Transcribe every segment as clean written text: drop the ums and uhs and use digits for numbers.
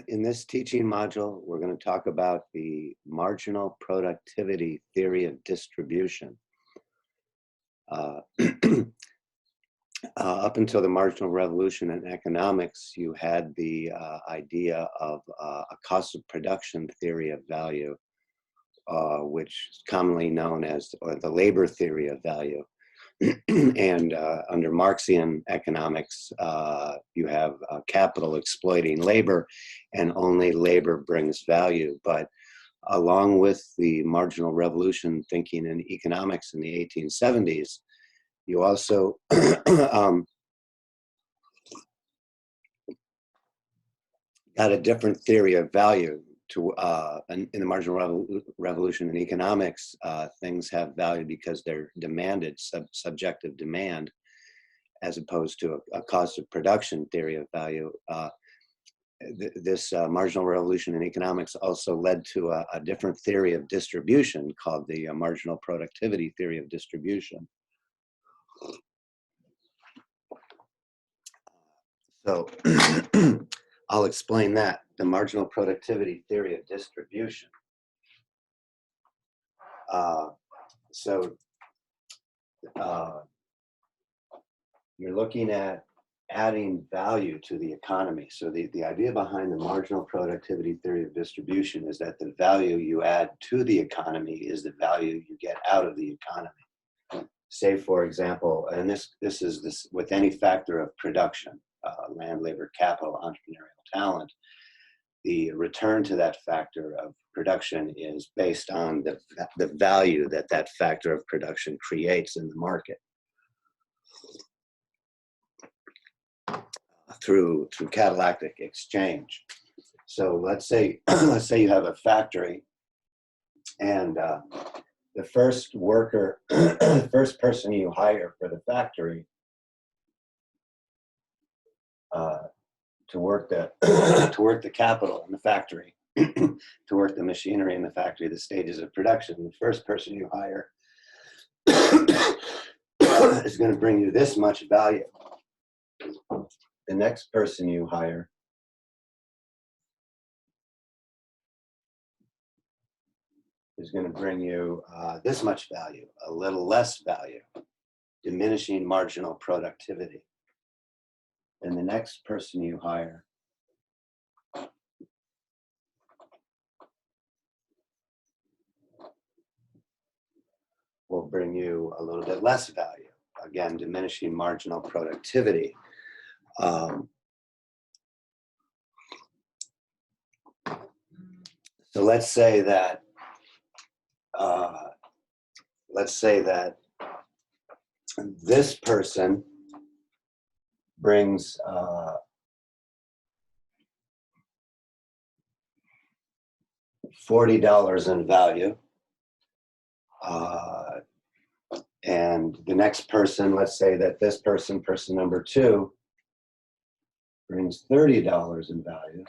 In this teaching module, we're going to talk about the marginal productivity theory of distribution. Up until the marginal revolution in economics, you had the idea of a cost of production theory of value, which is commonly known as the labor theory of value. And under Marxian economics, you have capital exploiting labor, and only labor brings value. But along with the marginal revolution thinking in economics in the 1870s, you also got a different theory of value. In the marginal revolution in economics, things have value because they're demanded, subjective demand, as opposed to a cost of production theory of value. This marginal revolution in economics also led to a different theory of distribution called the marginal productivity theory of distribution. So I'll explain that, the marginal productivity theory of distribution. You're looking at adding value to the economy. So the idea behind the marginal productivity theory of distribution is that the value you add to the economy is the value you get out of the economy. Say, for example, and this is with any factor of production, land, labor, capital, entrepreneurial talent, the return to that factor of production is based on the value that factor of production creates in the market through catalytic exchange. So let's say you have a factory, and the first worker, the first person you hire for the factory to work the capital in the factory, to work the machinery in the factory, the stages of production. The first person you hire is going to bring you this much value. The next person you hire is going to bring you this much value, a little less value, diminishing marginal productivity. And the next person you hire will bring you a little bit less value, again, diminishing marginal productivity. So let's say that this person brings $40 in value, and the next person, let's say that this person number 2, brings $30 in value.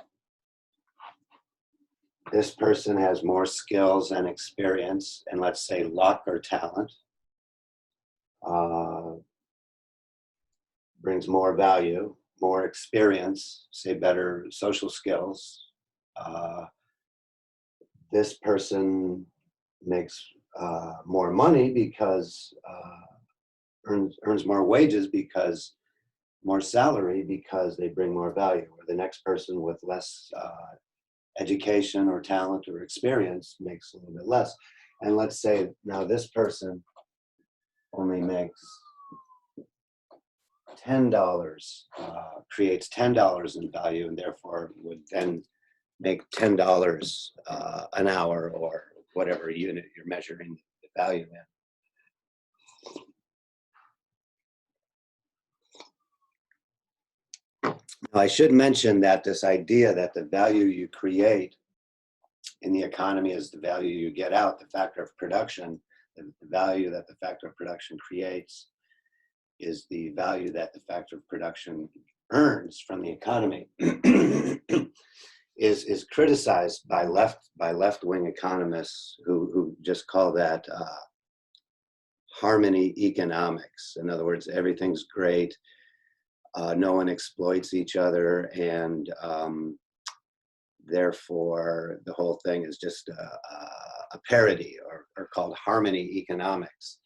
This person has more skills and experience, and let's say luck or talent, brings more value, more experience, say better social skills. This person makes more money because earns more wages, because more salary, because they bring more value. Or the next person with less education or talent or experience makes a little bit less. And let's say now this person only makes $10, creates $10 in value, and therefore would then make $10 an hour, or whatever unit you're measuring the value in. Now, I should mention that this idea that the value you create in the economy is the value you get out, the factor of production, the value that the factor of production creates is the value that the factor of production earns from the economy, is criticized by left-wing economists who just call that harmony economics. In other words, everything's great. No one exploits each other, and therefore the whole thing is just a parody, or called harmony economics.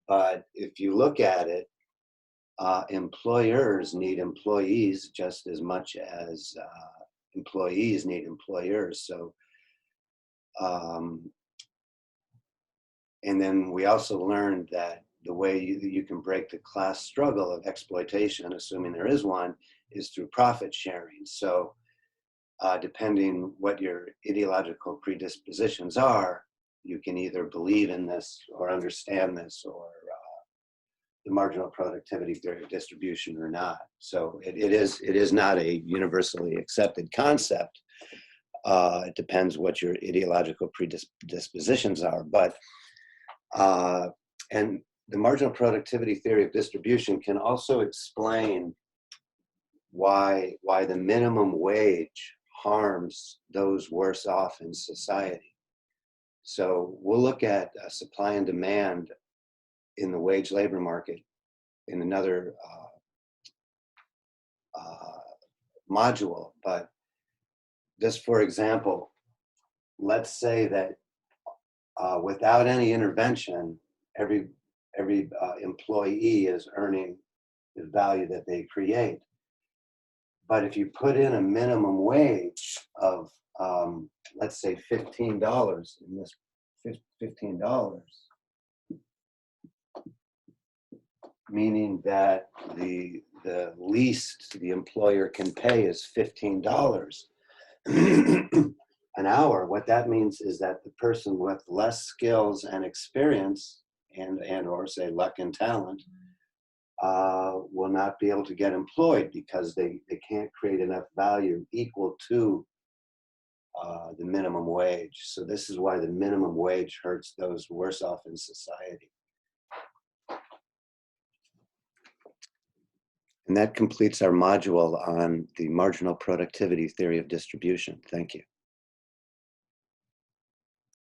But if you look at it, employers need employees just as much as employees need employers. So, and then we also learned that the way you can break the class struggle of exploitation, assuming there is one, is through profit sharing. So depending what your ideological predispositions are, you can either believe in this or understand this, or the marginal productivity theory of distribution, or not. So it is not a universally accepted concept. It depends what your ideological predispositions are. But and the marginal productivity theory of distribution can also explain why the minimum wage harms those worse off in society. So we'll look at supply and demand in the wage labor market in another module. But just for example, let's say that without any intervention, every employee is earning the value that they create. But if you put in a minimum wage of, let's say $15, in this $15, meaning that the least the employer can pay is $15 an hour, what that means is that the person with less skills and experience, and or say luck and talent, will not be able to get employed, because they can't create enough value equal to the minimum wage. So this is why the minimum wage hurts those worse off in society. And that completes our module on the marginal productivity theory of distribution. Thank you.